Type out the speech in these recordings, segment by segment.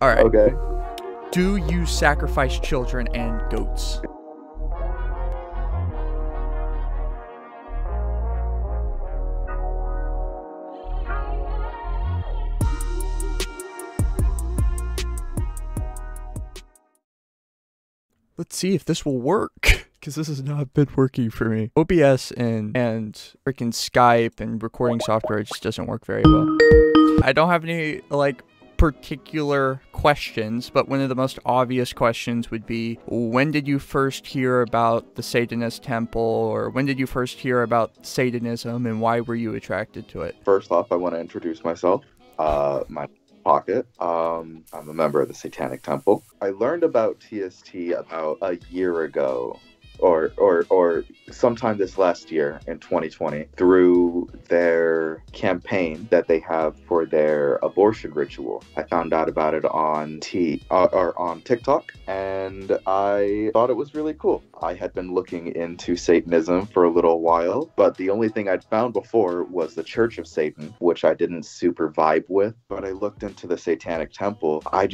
All right. Okay. Do you sacrifice children and goats? Let's see if this will work, because this has not been working for me. OBS and freaking Skype and recording software just doesn't work very well. I don't have any, like, particular questions, but one of the most obvious questions would be, when did you first hear about the Satanist temple, or when did you first hear about Satanism, and why were you attracted to it? First off, I want to introduce myself. My Pocket. I'm a member of the Satanic Temple. I learned about TST about a year ago, or sometime this last year in 2020, through their campaign that they have for their abortion ritual. I found out about it on TikTok, and I thought it was really cool. I had been looking into Satanism for a little while, but the only thing I'd found before was the Church of Satan, which I didn't super vibe with. But I looked into the Satanic Temple. I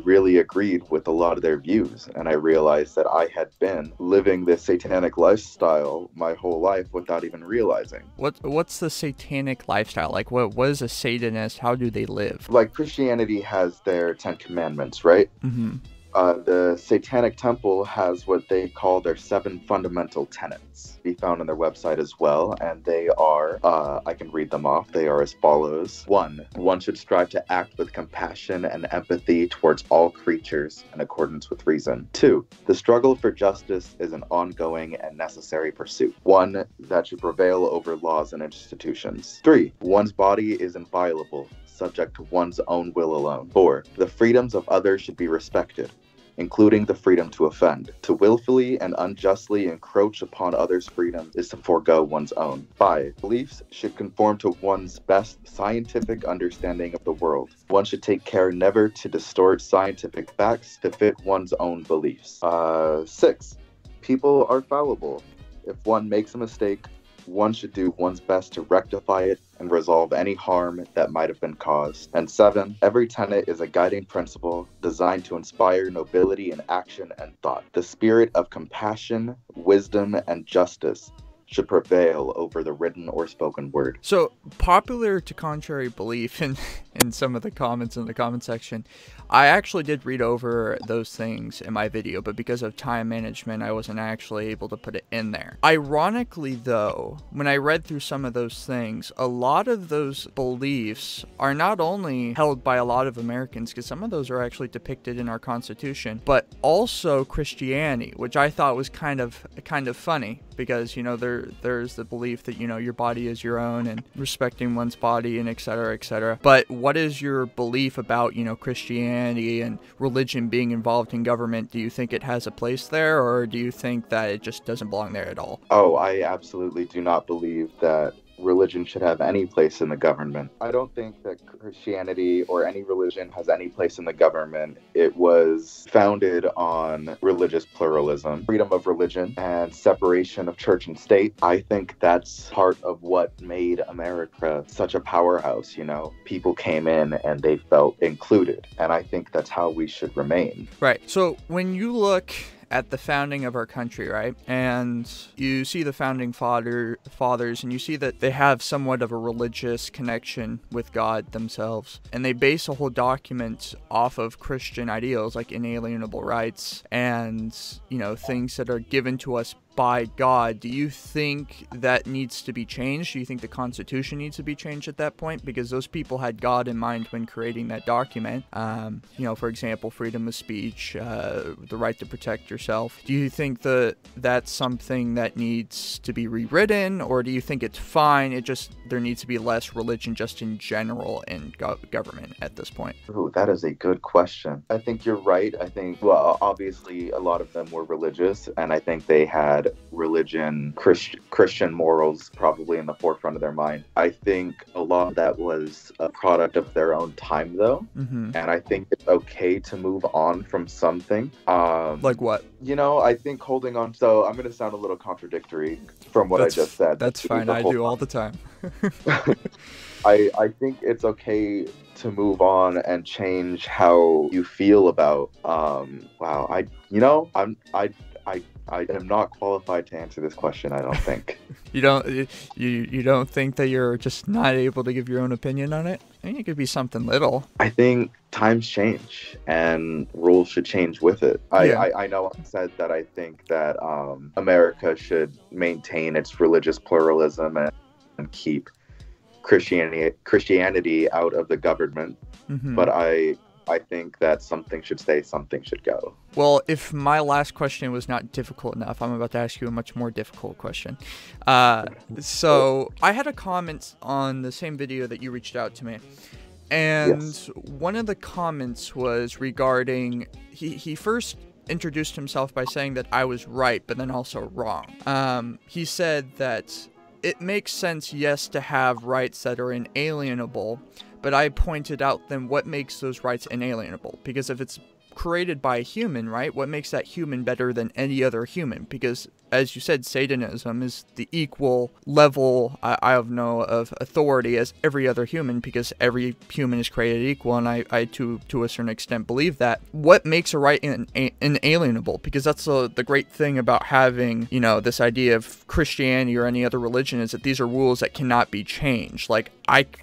really agreed with a lot of their views, and I realized that I had been living this satanic lifestyle my whole life without even realizing. What's the satanic lifestyle? Like, what is a Satanist? How do they live? Like, Christianity has their 10 commandments, right? Mm-hmm. The Satanic Temple has what they call their 7 fundamental tenets. Be found on their website as well, and they are, I can read them off. They are as follows. 1. One should strive to act with compassion and empathy towards all creatures in accordance with reason. 2. The struggle for justice is an ongoing and necessary pursuit, one that should prevail over laws and institutions. 3. One's body is inviolable, subject to one's own will alone. 4. The freedoms of others should be respected, including the freedom to offend. To willfully and unjustly encroach upon others' freedoms is to forego one's own. 5. Beliefs should conform to one's best scientific understanding of the world. One should take care never to distort scientific facts to fit one's own beliefs. 6. People are fallible. If one makes a mistake, one should do one's best to rectify it and resolve any harm that might have been caused. And 7, every tenet is a guiding principle designed to inspire nobility in action and thought. The spirit of compassion, wisdom, and justice should prevail over the written or spoken word. So, popular to contrary belief in some of the comments in the comment section, I actually did read over those things in my video, but because of time management, I wasn't actually able to put it in there. Ironically, though, when I read through some of those things, a lot of those beliefs are not only held by a lot of Americans, because some of those are actually depicted in our Constitution, but also Christianity, which I thought was kind of funny, because, you know, there's the belief that, you know, your body is your own and respecting one's body and et cetera, et cetera. But what is your belief about, you know, Christianity and religion being involved in government? Do you think it has a place there, or do you think that it just doesn't belong there at all? Oh, I absolutely do not believe that religion should have any place in the government. I don't think that Christianity or any religion has any place in the government. It was founded on religious pluralism, freedom of religion, and separation of church and state. I think that's part of what made America such a powerhouse, you know? People came in and they felt included, and I think that's how we should remain. Right. So when you look at the founding of our country, right? And you see the founding fathers, and you see that they have somewhat of a religious connection with God themselves. And they base a whole document off of Christian ideals like inalienable rights and, you know, things that are given to us by God. Do you think that needs to be changed? Do you think the Constitution needs to be changed at that point? Because those people had God in mind when creating that document. You know, for example, freedom of speech, the right to protect yourself. Do you think that that's something that needs to be rewritten, or do you think it's fine? There needs to be less religion just in general in government at this point? Ooh, that is a good question. I think you're right. I think, well, obviously a lot of them were religious, and I think they had God, religion, Christian morals probably in the forefront of their mind. I think a lot of that was a product of their own time, though. Mm-hmm. And I think it's okay to move on from something. Like what? You know, I think holding on. So I'm going to sound a little contradictory from what I just said. That's fine. I do all the time. I think it's okay to move on and change how you feel about I am not qualified to answer this question, I don't think. You don't think that you're just not able to give your own opinion on it? I think it could be something little. I think times change and rules should change with it. I know I said that I think that America should maintain its religious pluralism and keep Christianity out of the government. Mm-hmm. But I think that something should stay, something should go. Well, if my last question was not difficult enough, I'm about to ask you a much more difficult question. So I had a comment on the same video that you reached out to me. And yes. One of the comments was regarding, he first introduced himself by saying that I was right, but then also wrong. He said that it makes sense, yes, to have rights that are inalienable, but I pointed out then what makes those rights inalienable? Because if it's created by a human, right, what makes that human better than any other human? Because, as you said, Satanism is the equal level, I have no, of authority as every other human, because every human is created equal, and I to a certain extent believe that. What makes a right inalienable? Because that's the great thing about having, you know, this idea of Christianity or any other religion, is that these are rules that cannot be changed. Like,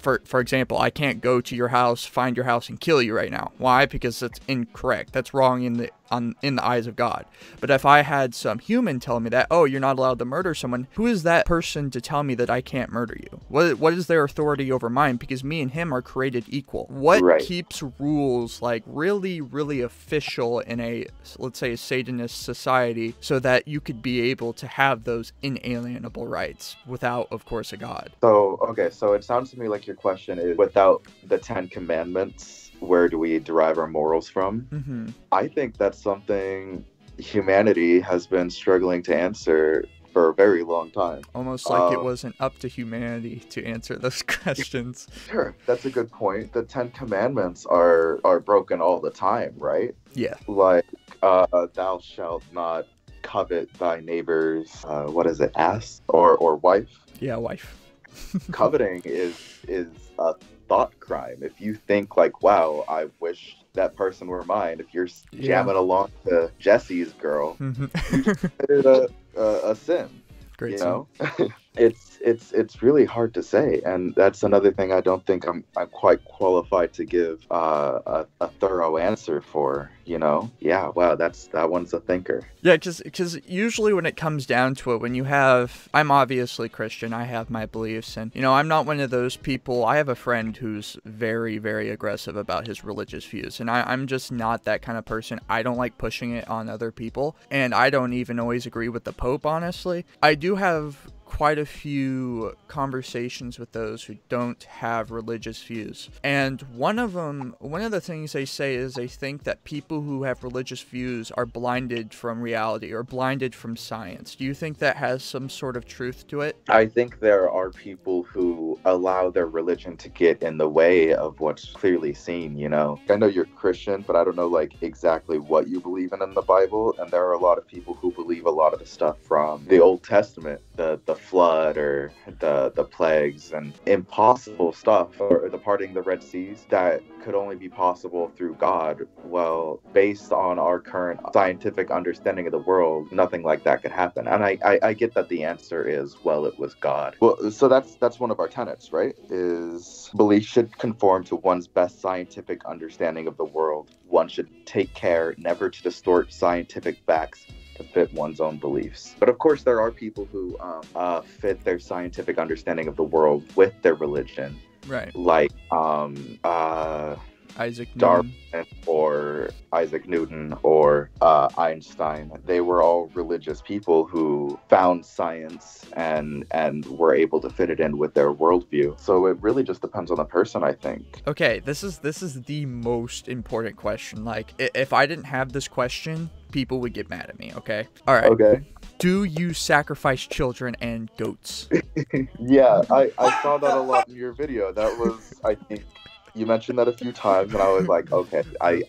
for example, I can't go to your house, find your house, and kill you right now. Why? Because that's incorrect. That's wrong in the eyes of God. But if I had some human tell me that, oh, you're not allowed to murder someone, who is that person to tell me that I can't murder you? What is their authority over mine? Because me and him are created equal. What keeps rules like really, really official in a, let's say, a Satanist society, so that you could be able to have those inalienable rights without, of course, a God? So it sounds to me like your question is, without the 10 Commandments, where do we derive our morals from? Mm-hmm. I think that's something humanity has been struggling to answer for a very long time. Almost like it wasn't up to humanity to answer those questions. Sure, that's a good point. The 10 Commandments are broken all the time, right? Yeah. Like, thou shalt not covet thy neighbor's, ass or wife? Yeah, wife. Coveting is a thought crime. If you think like, wow, I wish that person were mine, if you're jamming along to Jesse's girl, it's a sin. Great, you know. It's really hard to say, and that's another thing I don't think I'm quite qualified to give a thorough answer for. You know, yeah, wow, that one's a thinker. Yeah, because usually when it comes down to it, I'm obviously Christian, I have my beliefs, and, you know, I'm not one of those people. I have a friend who's very, very aggressive about his religious views, and I'm just not that kind of person. I don't like pushing it on other people, and I don't even always agree with the Pope, honestly. I do have quite a few conversations with those who don't have religious views. And one of the things they say is they think that people who have religious views are blinded from reality or blinded from science. Do you think that has some sort of truth to it? I think there are people who allow their religion to get in the way of what's clearly seen, you know? I know you're Christian, but I don't know like exactly what you believe in the Bible, and there are a lot of people who believe a lot of the stuff from the Old Testament, the flood or the plagues and impossible stuff, or the parting of the Red Seas, that could only be possible through God. Well, based on our current scientific understanding of the world, nothing like that could happen. And I get that the answer is, well, it was God. Well, so that's one of our tenets, right? Is belief should conform to one's best scientific understanding of the world. One should take care never to distort scientific facts to fit one's own beliefs. But of course, there are people who fit their scientific understanding of the world with their religion. Right. Like Isaac Newton. Darwin or Isaac Newton or Einstein. They were all religious people who found science and were able to fit it in with their worldview. So it really just depends on the person, I think. Okay, this is the most important question. Like, if I didn't have this question, people would get mad at me, okay? All right. Okay. Do you sacrifice children and goats? Yeah, I saw that a lot in your video. That was, I think, you mentioned that a few times, and I was like, okay, I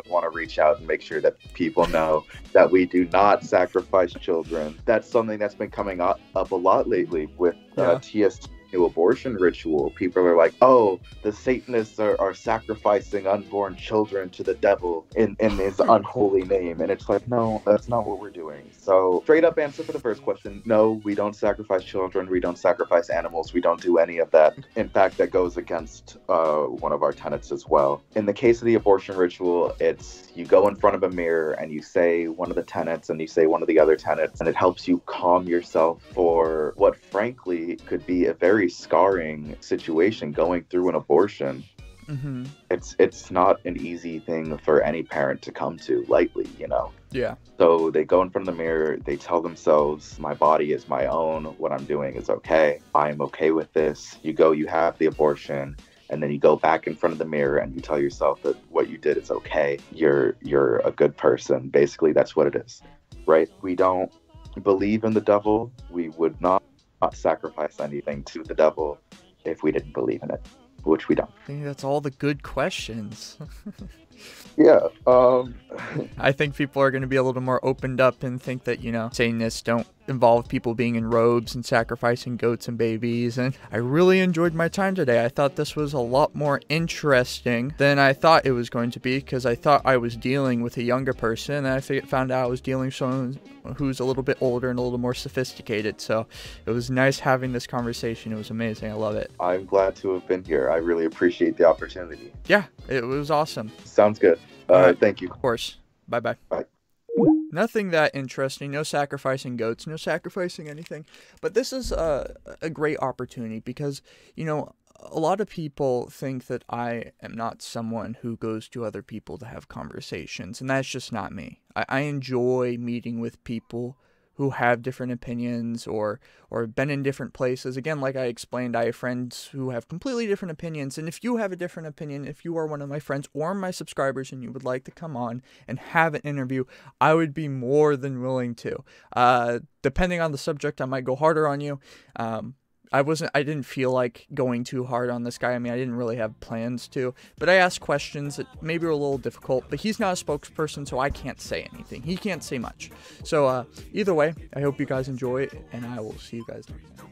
want to reach out and make sure that people know that we do not sacrifice children. That's something that's been coming up a lot lately with Yeah. TST abortion ritual. People are like, oh, the Satanists are sacrificing unborn children to the devil in his unholy name. And it's like, no, that's not what we're doing. So straight up answer for the first question, no, we don't sacrifice children, we don't sacrifice animals, we don't do any of that. In fact, that goes against one of our tenets as well. In the case of the abortion ritual, it's you go in front of a mirror and you say one of the tenets and you say one of the other tenets, and it helps you calm yourself for what frankly could be a very scarring situation going through an abortion. Mm-hmm. It's not an easy thing for any parent to come to lightly, you know. Yeah. So they go in front of the mirror, they tell themselves, my body is my own, what I'm doing is okay, I'm okay with this. You go, you have the abortion, and then you go back in front of the mirror and you tell yourself that what you did is okay, you're a good person. Basically, that's what it is, right? We don't believe in the devil. We would not sacrifice anything to the devil if we didn't believe in it, which we don't. I think that's all the good questions. Yeah. I think people are going to be a little more opened up and think that, you know, Satanists don't involve people being in robes and sacrificing goats and babies. And I really enjoyed my time today. I thought this was a lot more interesting than I thought it was going to be, because I thought I was dealing with a younger person, and I found out I was dealing with someone who's a little bit older and a little more sophisticated. So it was nice having this conversation. It was amazing. I love it. I'm glad to have been here. I really appreciate the opportunity. Yeah, it was awesome. Sounds good. Right. Thank you. Of course. Bye-bye. Bye. Nothing that interesting. No sacrificing goats. No sacrificing anything. But this is a great opportunity because, you know, a lot of people think that I am not someone who goes to other people to have conversations, and that's just not me. I enjoy meeting with people who have different opinions or been in different places. Again, like I explained, I have friends who have completely different opinions, and if you have a different opinion, if you are one of my friends or my subscribers and you would like to come on and have an interview, I would be more than willing to. Depending on the subject, I might go harder on you. I didn't feel like going too hard on this guy. I mean, I didn't really have plans to, but I asked questions that maybe were a little difficult, but he's not a spokesperson, so I can't say anything. He can't say much. So either way, I hope you guys enjoy it, and I will see you guys next time.